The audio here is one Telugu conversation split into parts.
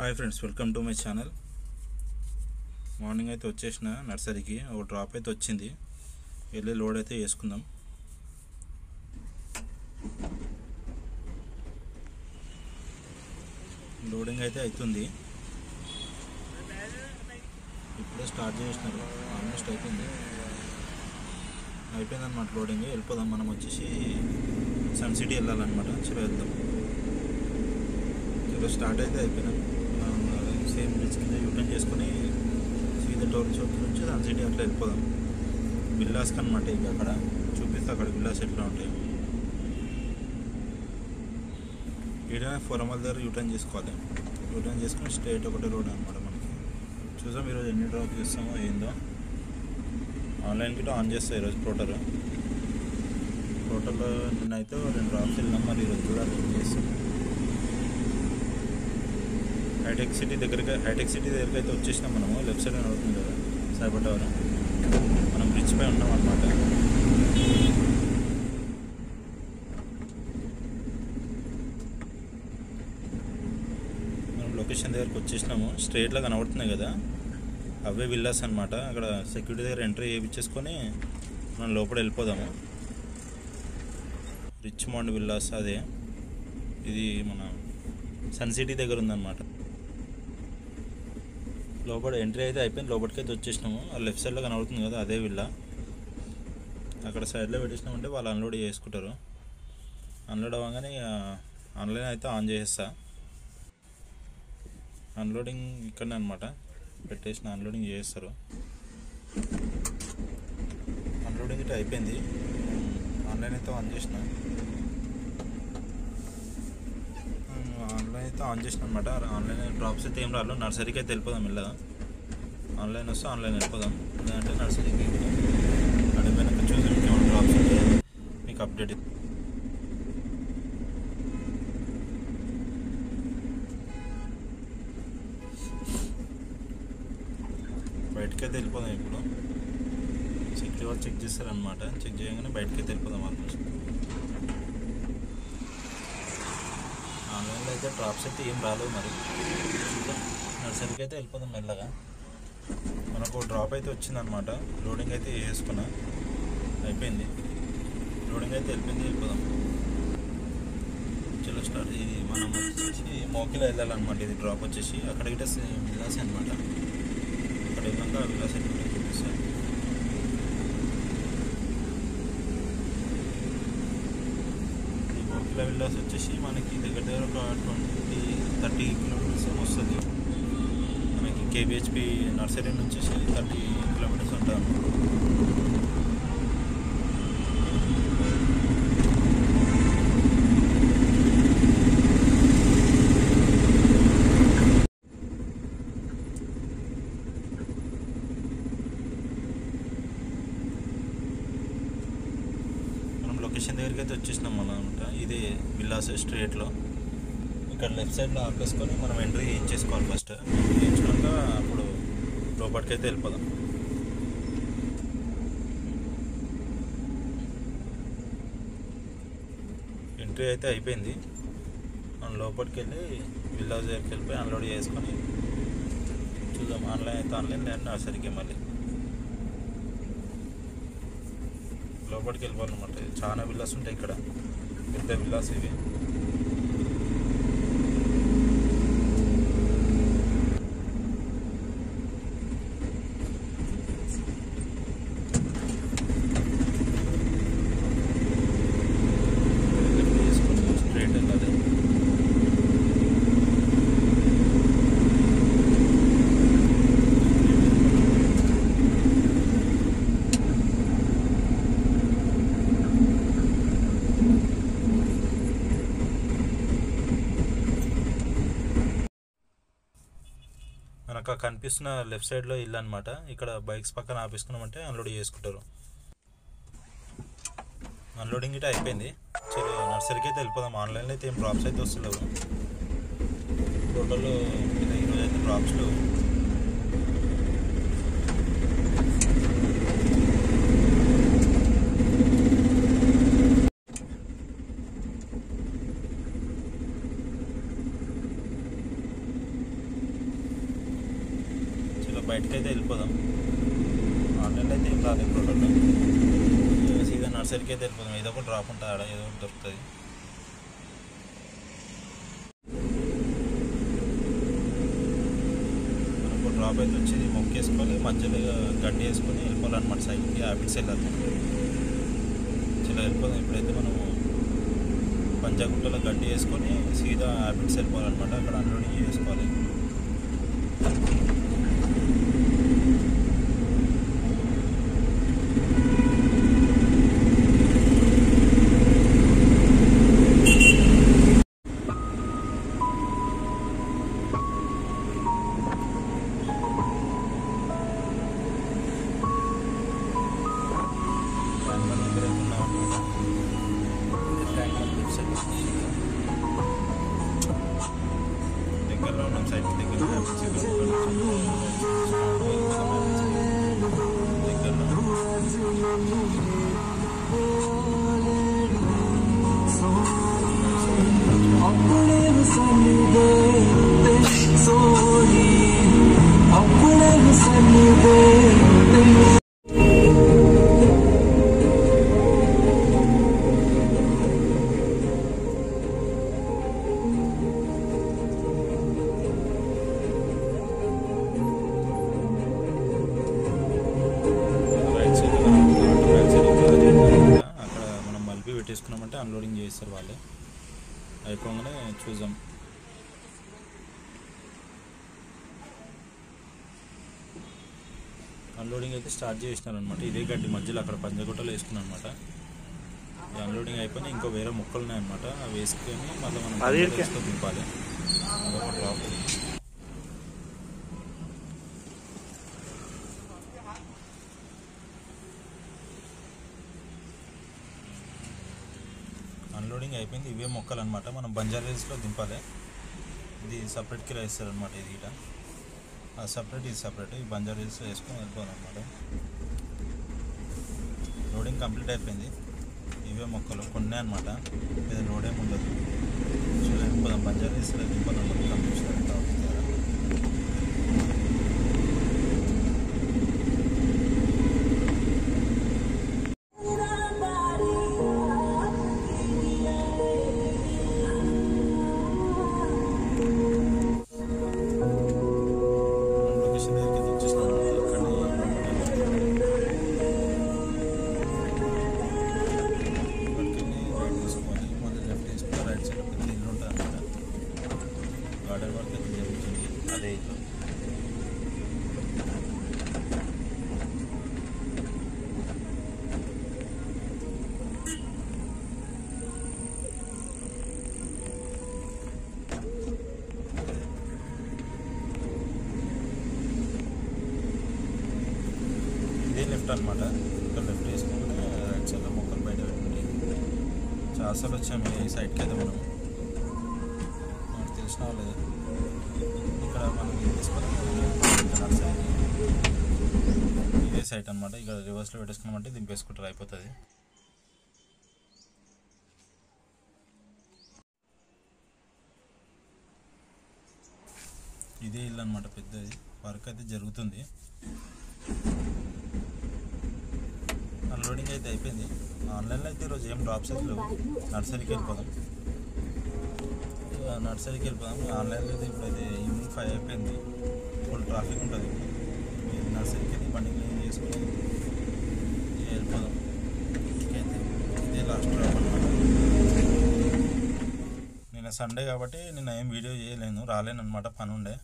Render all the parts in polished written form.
Hi friends, welcome to my channel. Morning అయితే వచ్చేసిన నర్సరీకి. ఒక డ్రాప్ అయితే వచ్చింది, వెళ్ళి లోడ్ అయితే వేసుకుందాం. లోడింగ్ అయితే అవుతుంది, ఇప్పుడే స్టార్ట్ చేసినారు. ఆల్మోస్ట్ అయిపోయిందన్నమాట లోడింగ్. వెళ్ళిపోదాం. మనం వచ్చేసి సన్ సిటీ వెళ్ళాలన్నమాట. చలో వెళ్దాం. చలో స్టార్ట్ అయితే అయిపోయినాం. సేమ్ బ్రిడ్జ్ కింద యూటర్న్ చేసుకుని సీదా టోల్ చౌక్ నుంచి సన్ సిటీ అట్లా వెళ్ళిపోదాం. విల్లాస్కి అనమాట. ఇక అక్కడ చూపిస్తే అక్కడ విల్లాస్ ఎట్లా ఉంటాయి. ఏదైనా ఫోరమల్ దగ్గర యూటర్న్ చేసుకోవాలి. యూటర్న్ చేసుకుని స్ట్రైట్ ఒకటే రోడ్ అనమాట మనకి. చూసాం ఈరోజు ఎన్ని డ్రాప్ చేస్తామో ఏందో. ఆన్లైన్ కిట్ ఆన్ చేస్తాయి ఈరోజు టోటల్లో నిన్నైతే 2 డ్రాప్స్ వెళ్ళినాం. మరి ఈరోజు కూడా రేట్ చేస్తాం. హైటెక్ సిటీ దగ్గరికి అయితే వచ్చేసినాం మనము. లెఫ్ట్ సైడ్ అవుతుంది కదా సైబర్ టవర్. మనం బ్రిడ్జ్ పై ఉన్నాం అన్నమాట. మనం లొకేషన్ దగ్గరికి వచ్చేసినాము. స్ట్రైట్లో కనబడుతున్నాయి కదా, అవే విల్లాస్ అనమాట. అక్కడ సెక్యూరిటీ దగ్గర ఎంట్రీ చేయించేసుకొని మనం లోపల వెళ్ళిపోదాము. రిచ్మండ్ విల్లాస్ అదే. ఇది మన సన్ సిటీ దగ్గర ఉందన్నమాట. లోపల ఎంట్రీ అయితే అయిపోయింది. లోపలికైతే వచ్చేసినాము. ఆ లెఫ్ట్ సైడ్లో కనబడుతుంది కదా, అదే విల్లా. అక్కడ సైడ్లో పెట్టేసినామంటే వాళ్ళు అన్లోడ్ చేసుకుంటారు. అన్లోడ్ అవ్వగానే ఆన్లైన్ అయితే ఆన్ చేసేస్తా. అన్లోడింగ్ ఇక్కడనే అనమాట పెట్టేసిన. అన్లోడింగ్ చేస్తారు. అన్లోడింగ్ అయితే అయిపోయింది. ఆన్లైన్ అయితే ఆన్ చేసిన. అనమాట. ఆన్లైన్ డ్రాప్స్ అయితే ఏం రాదు. నర్సరీకి అయితే వెళ్ళిపోదాం. వెళ్ళదా ఆన్లైన్ వస్తే ఆన్లైన్ వెళ్ళిపోదాం. లేదంటే నర్సరీకి అడిగిపోయినాక చూసి ఇంకేమైనా డ్రాప్స్ ఉంటే మీకు అప్డేట్. బయటకి అయితే వెళ్ళిపోదాం. ఇప్పుడు సెక్యూరిటీ వాళ్ళు చెక్ చేస్తారనమాట. చెక్ చేయగానే బయటకి అయితే వెళ్ళిపోదాం. ఆల్మోస్ట్ ఆన్లైన్లో అయితే డ్రాప్స్ అయితే ఏం రాలేదు. మరి నర్సరీకి అయితే వెళ్ళిపోదాం మెల్లగా. మనకు డ్రాప్ అయితే వచ్చిందనమాట. లోడింగ్ అయితే వేసుకున్నా. అయిపోయింది లోడింగ్ అయితే వెళ్ళిపోదాం. చలో స్టార్ట్. ఇది మనం వచ్చేసి మోకిలో వెళ్ళాలన్నమాట. ఇది డ్రాప్ వచ్చేసి అక్కడ గిట్ట విల్లాస్ అనమాట. అక్కడ వెళ్ళాక విల్లాస్ అయితే చూపిస్తాను. విల్లాస్ వచ్చేసి మనకి దగ్గర ఒక 20-30 కిలోమీటర్స్ ఏమో వస్తుంది. మనకి కేబిహెచ్పి నర్సరీ నుంచి 30 కిలోమీటర్స్ ఉంటాము. లొకేషన్ దగ్గరికి అయితే వచ్చేసినాం మనం అనమాట. ఇది విల్లాస్ స్ట్రీట్లో. ఇక్కడ లెఫ్ట్ సైడ్లో ఆపేసుకొని మనం ఎంట్రీ చేయించేసుకోవాలి. ఫస్ట్ చేయించుకున్నాక అప్పుడు లోపలికి అయితే వెళ్ళిపోదాం. ఎంట్రీ అయితే అయిపోయింది. మనం లోపలికి వెళ్ళి విల్లాస్ దగ్గరికి వెళ్ళిపోయి అన్లోడ్ చేసుకొని చూద్దాం. ఆన్లైన్ అయితే ఆన్లైన్, లేదంటే నర్సరీకి మళ్ళీ లోపలికి వెళ్ళిపోవాలన్నమాట. చాలా విల్లాస్ ఉంటాయి ఇక్కడ, పెద్ద విల్లాస్ ఇవి. స్ట్రైట్ వెళ్ళాలి. మనకు కనిపిస్తున్న లెఫ్ట్ సైడ్లో ఇల్లు అనమాట. ఇక్కడ బైక్స్ పక్కన ఆపేసుకున్నామంటే అన్లోడ్ చేసుకుంటారు. అన్లోడింగ్ అయితే అయిపోయింది. చలో నర్సరీకి అయితే వెళ్ళిపోదాం. ఆన్లైన్లో అయితే ఏం డ్రాప్స్ అయితే వస్తలేవు. టోటల్ ఈరోజు అయితే డ్రాప్స్ లేవు. బయటకు అయితే వెళ్ళిపోదాం. ఆన్లైన్లో అయితే ఏం రాలేదు ప్రోడక్ట్. సీదా నర్సరీకి అయితే వెళ్ళిపోదాం. ఏదో ఒకటి డ్రాప్ ఉంటుంది, ఆడ ఏదో ఒకటి దొరుకుతుంది. మనకు డ్రాప్ అయితే వచ్చి మొక్కేసుకోవాలి, మధ్యలో గడ్డి వేసుకొని వెళ్ళిపోవాలన్నమాట. సైడ్కి హ్యాబిట్స్ వెళ్ళాలి. చాలా వెళ్ళిపోదాం. ఇప్పుడైతే మనం పంజాగుట్టలో గడ్డి వేసుకొని సీదా హ్యాబిట్స్ వెళ్ళిపోవాలన్నమాట. అక్కడ అన్లోడింగ్ చేసుకోవాలి. దగ్గరలో ఉన్నాం, సైట్ దగ్గర పెట్టేసుకున్నామంటే అన్లోడింగ్ చేస్తారు వాళ్ళే. అయిపోగానే చూద్దాం. అన్లోడింగ్ అయితే స్టార్ట్ చేసినారనమాట. ఇదే గడ్డి మధ్యలో అక్కడ పంజగుట్టలో వేసుకున్నాను అనమాట. అన్లోడింగ్ అయిపోయినా ఇంకో వేరే మొక్కలు ఉన్నాయన్నమాట. అవి వేసుకొని మళ్ళీ మనం వేసుకొని దింపాలి. అదొక డ్రాప్. అన్లోడింగ్ అయిపోయింది. ఇవే మొక్కలు అనమాట. మనం బంజారా హిల్స్లో దింపాలి. ఇది సపరేట్ కిలో ఇస్తారనమాట. ఇది ఇట సపరేట్, ఇది సపరేట్. ఈ బంజారా హిల్స్లో వేసుకొని వెళ్ళిపోవాలి అనమాట. లోడింగ్ కంప్లీట్ అయిపోయింది. ఇవే మొక్కలు కొన్ని అనమాట. లేదా లోడ్ ఏమి ఉండదు. సో వెళ్ళిపోదాం. బంజారా హిల్స్లో దింపాలి కంప్లీట్. గార్డెన్ వర్క్ అయితే జరుగుతుంది. అదే ఇదే లెఫ్ట్ అనమాట. ఇక్కడ లెఫ్ట్ వేసుకుంటే రైట్ సైడ్లో మొక్కలు బయట పెట్టుకుంటే చాలాసార్లు వచ్చాము ఈ సైడ్కి అయితే. మనం నాకు తెలిసిన లేదు. ఇక్కడ మనం నర్సరీ ఇదే సైట్ అనమాట. ఇక్కడ రివర్స్లో పెట్టేసుకున్నామంటే దింపేసుకుంటారు, అయిపోతుంది. ఇదే ఇల్లు అనమాట, పెద్దది. వర్క్ అయితే జరుగుతుంది. అన్లోడింగ్ అయితే అయిపోయింది. ఆన్లైన్లో అయితే ఈరోజు ఏం డ్రాప్స్ అయితే లేవు. నర్సరీకి వెళ్ళిపోదాం. ఆన్లైన్లో అయితే ఇప్పుడైతే ఈవినింగ్ 5 అయిపోయింది. ఫుల్ ట్రాఫిక్ ఉంటుంది. నర్సరీకి అయితే బండి క్లీన్ చేసుకొని వెళ్ళిపోదాం. ఇదే లాస్ట్ డ్రాప్ అనమాట. నిన్న సండే కాబట్టి నిన్న ఏం వీడియో చేయలేను, రాలేను అనమాట, పని ఉండే.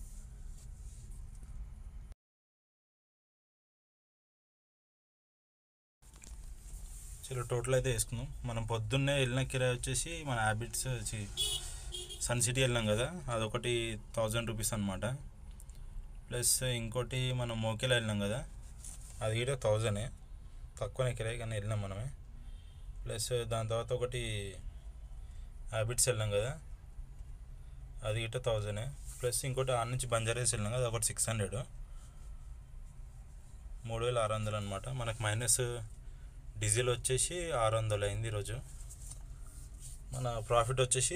చలో టోటల్ అయితే వేసుకుందాం. మనం పొద్దున్నే వెళ్ళిన కిరాయి వచ్చేసి మన హ్యాబిట్స్ సన్ సిటీ వెళ్ళాం కదా, అదొకటి 1000 రూపీస్ అనమాట. ప్లస్ ఇంకోటి మనం మోకేలా వెళ్ళినాం కదా, అది కూడా 1000, తక్కువనే కిరాయి కానీ వెళ్ళినాం మనమే. ప్లస్ దాని తర్వాత ఒకటి హ్యాబిట్స్ వెళ్ళాం కదా, అది కూడా 1000. ప్లస్ ఇంకోటి ఆడ నుంచి బంజారా హిల్స్ వెళ్ళాం కదా, అది ఒకటి 600, 3600 అనమాట. మనకు మైనస్ డీజిల్ వచ్చేసి 600 అయింది ఈరోజు. మన ప్రాఫిట్ వచ్చేసి